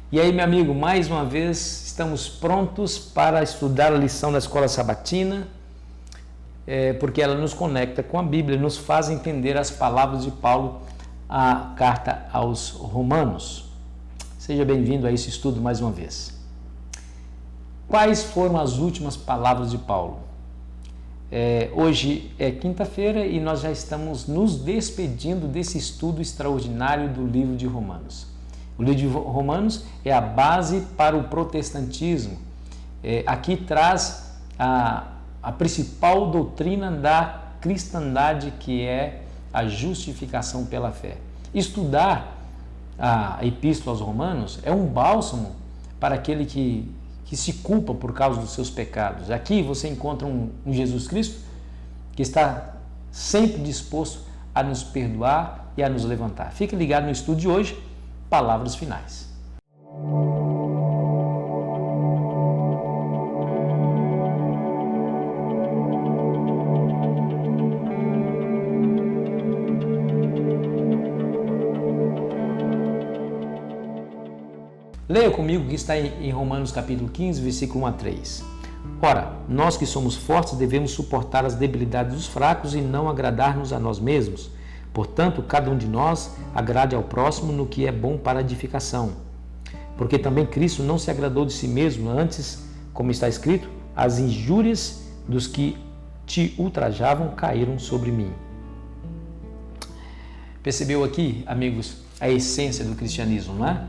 E aí, meu amigo, mais uma vez estamos prontos para estudar a lição da Escola Sabatina, porque ela nos conecta com a Bíblia, nos faz entender as palavras de Paulo, a carta aos Romanos. Seja bem-vindo a esse estudo mais uma vez. Quais foram as últimas palavras de Paulo? Hoje é quinta-feira e nós já estamos nos despedindo desse estudo extraordinário do livro de Romanos. O livro de Romanos é a base para o protestantismo. Aqui traz a principal doutrina da cristandade, que é a justificação pela fé. Estudar a Epístola aos Romanos é um bálsamo para aquele que se culpa por causa dos seus pecados. Aqui você encontra um Jesus Cristo que está sempre disposto a nos perdoar e a nos levantar. Fique ligado no estudo de hoje. Palavras finais. Leia comigo que está em Romanos capítulo 15, versículo 1 a 3. Ora, nós que somos fortes devemos suportar as debilidades dos fracos e não agradar-nos a nós mesmos. Portanto, cada um de nós agrade ao próximo no que é bom para a edificação. Porque também Cristo não se agradou de si mesmo, antes, como está escrito, as injúrias dos que te ultrajavam caíram sobre mim. Percebeu aqui, amigos, a essência do cristianismo, não é?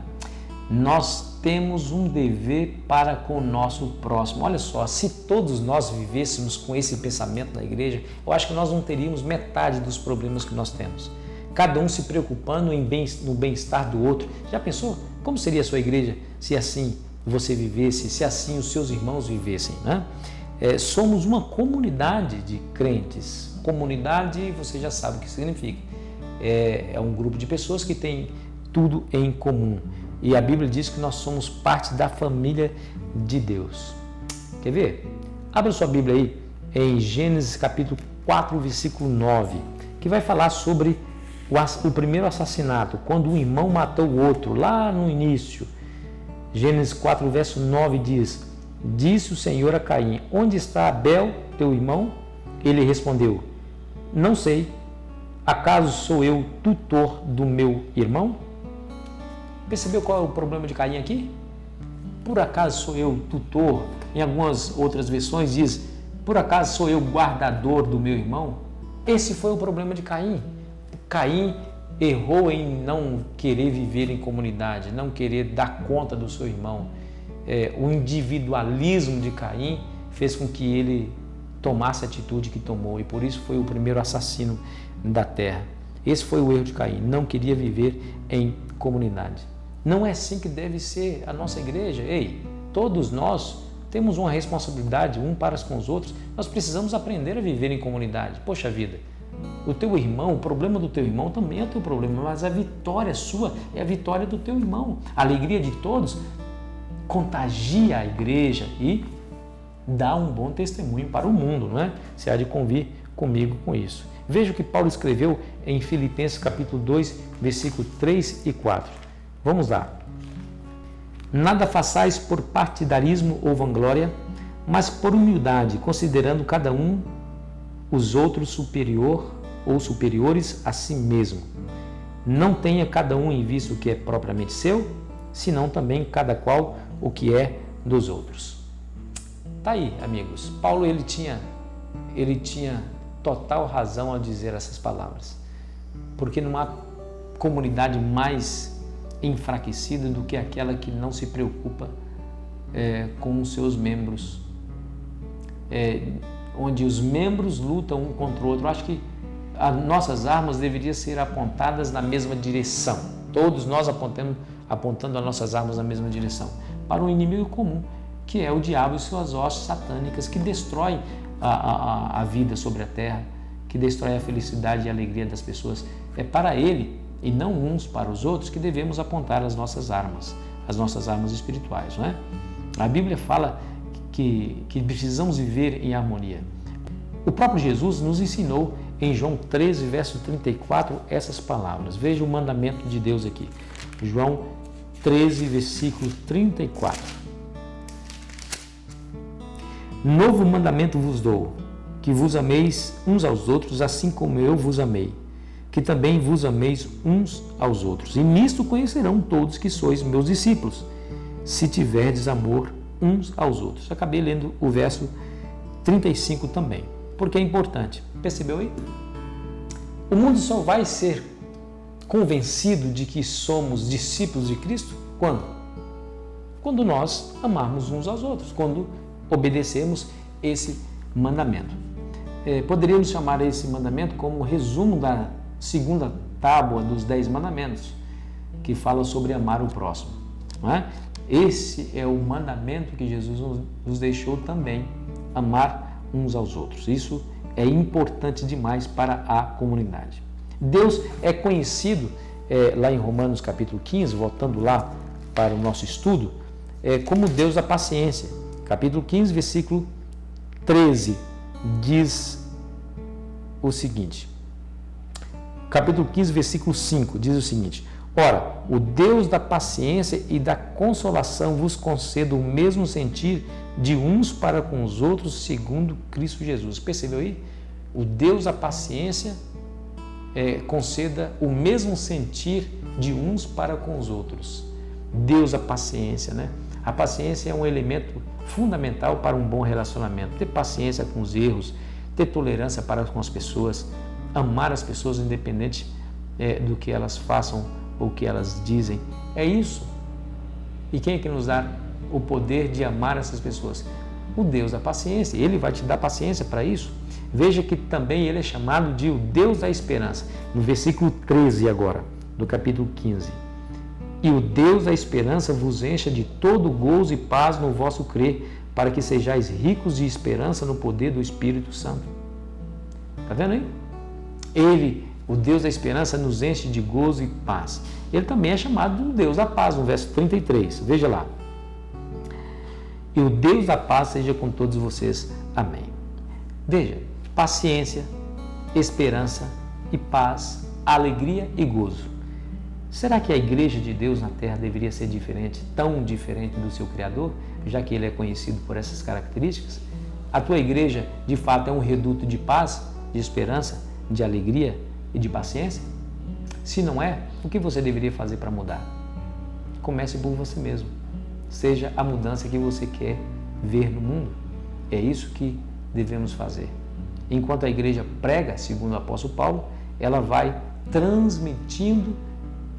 Nós temos um dever para com o nosso próximo. Olha só, se todos nós vivêssemos com esse pensamento na igreja, eu acho que nós não teríamos metade dos problemas que nós temos. Cada um se preocupando no bem-estar do outro. Já pensou como seria a sua igreja se assim você vivesse, se assim os seus irmãos vivessem, né? Somos uma comunidade de crentes. Comunidade, você já sabe o que significa. É um grupo de pessoas que tem tudo em comum. E a Bíblia diz que nós somos parte da família de Deus. Quer ver? Abra sua Bíblia aí em Gênesis capítulo 4, versículo 9, que vai falar sobre o primeiro assassinato, quando um irmão matou o outro, lá no início. Gênesis 4, verso 9 diz: Disse o Senhor a Caim: Onde está Abel, teu irmão? Ele respondeu: Não sei. Acaso sou eu tutor do meu irmão? Percebeu qual é o problema de Caim aqui? Por acaso sou eu tutor? Em algumas outras versões diz: por acaso sou eu guardador do meu irmão? Esse foi o problema de Caim. Caim errou em não querer viver em comunidade, não querer dar conta do seu irmão. O individualismo de Caim fez com que ele tomasse a atitude que tomou, e por isso foi o primeiro assassino da terra. Esse foi o erro de Caim, não queria viver em comunidade. Não é assim que deve ser a nossa igreja. Ei, todos nós temos uma responsabilidade um para com os outros. Nós precisamos aprender a viver em comunidade. Poxa vida, o teu irmão, o problema do teu irmão também é o teu problema, mas a vitória sua é a vitória do teu irmão. A alegria de todos contagia a igreja e dá um bom testemunho para o mundo, não é? Você há de convir comigo com isso. Veja o que Paulo escreveu em Filipenses capítulo 2, versículo 3 e 4. Vamos lá. Nada façais por partidarismo ou vanglória, mas por humildade, considerando cada um os outros superior ou superiores a si mesmo. Não tenha cada um em vista o que é propriamente seu, senão também cada qual o que é dos outros. Tá aí, amigos. Paulo ele tinha total razão ao dizer essas palavras, porque não há comunidade mais enfraquecida do que aquela que não se preocupa com os seus membros, onde os membros lutam um contra o outro. Eu acho que as nossas armas deveriam ser apontadas na mesma direção, todos nós apontando as nossas armas na mesma direção, para um inimigo comum, que é o diabo e suas hostes satânicas, que destroem a vida sobre a terra, que destrói a felicidade e a alegria das pessoas. É para ele e não uns para os outros que devemos apontar as nossas armas espirituais, não é? A Bíblia fala que precisamos viver em harmonia. O próprio Jesus nos ensinou em João 13, verso 34, essas palavras. Veja o mandamento de Deus aqui. João 13, versículo 34. Novo mandamento vos dou, que vos ameis uns aos outros, assim como eu vos amei, que também vos ameis uns aos outros. E nisto conhecerão todos que sois meus discípulos, se tiverdes amor uns aos outros. Acabei lendo o verso 35 também, porque é importante. Percebeu aí? O mundo só vai ser convencido de que somos discípulos de Cristo quando? Quando nós amarmos uns aos outros, quando obedecemos esse mandamento. Poderíamos chamar esse mandamento como resumo da segunda tábua dos 10 mandamentos, que fala sobre amar o próximo. Não é? Esse é o mandamento que Jesus nos deixou também, amar uns aos outros. Isso é importante demais para a comunidade. Deus é conhecido, lá em Romanos capítulo 15, voltando lá para o nosso estudo, como Deus da paciência. Capítulo 15, versículo 13, diz o seguinte. Capítulo 15, versículo 5, diz o seguinte: Ora, o Deus da paciência e da consolação vos conceda o mesmo sentir de uns para com os outros, segundo Cristo Jesus. Percebeu aí? O Deus da paciência conceda o mesmo sentir de uns para com os outros. Deus da paciência, né? A paciência é um elemento fundamental para um bom relacionamento. Ter paciência com os erros, ter tolerância para com as pessoas, amar as pessoas independente do que elas façam ou que elas dizem. É isso. E quem é que nos dá o poder de amar essas pessoas? O Deus da paciência. Ele vai te dar paciência para isso. Veja que também ele é chamado de o Deus da esperança. No versículo 13 agora, do capítulo 15. E o Deus da esperança vos encha de todo gozo e paz no vosso crer, para que sejais ricos de esperança no poder do Espírito Santo. Está vendo aí? Ele, o Deus da esperança, nos enche de gozo e paz. Ele também é chamado de Deus da paz, no verso 33. Veja lá. E o Deus da paz seja com todos vocês. Amém. Veja, paciência, esperança e paz, alegria e gozo. Será que a igreja de Deus na terra deveria ser diferente, tão diferente do seu Criador, já que ele é conhecido por essas características? A tua igreja, de fato, é um reduto de paz, de esperança, de alegria e de paciência? Se não é, o que você deveria fazer para mudar? Comece por você mesmo. Seja a mudança que você quer ver no mundo. É isso que devemos fazer. Enquanto a igreja prega, segundo o apóstolo Paulo, ela vai transmitindo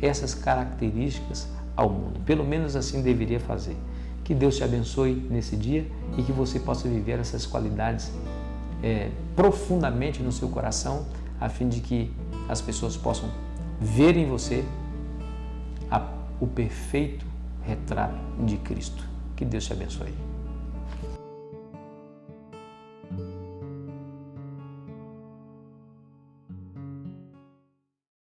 essas características ao mundo. Pelo menos assim deveria fazer. Que Deus te abençoe nesse dia e que você possa viver essas qualidades profundamente no seu coração, a fim de que as pessoas possam ver em você o perfeito retrato de Cristo. Que Deus te abençoe.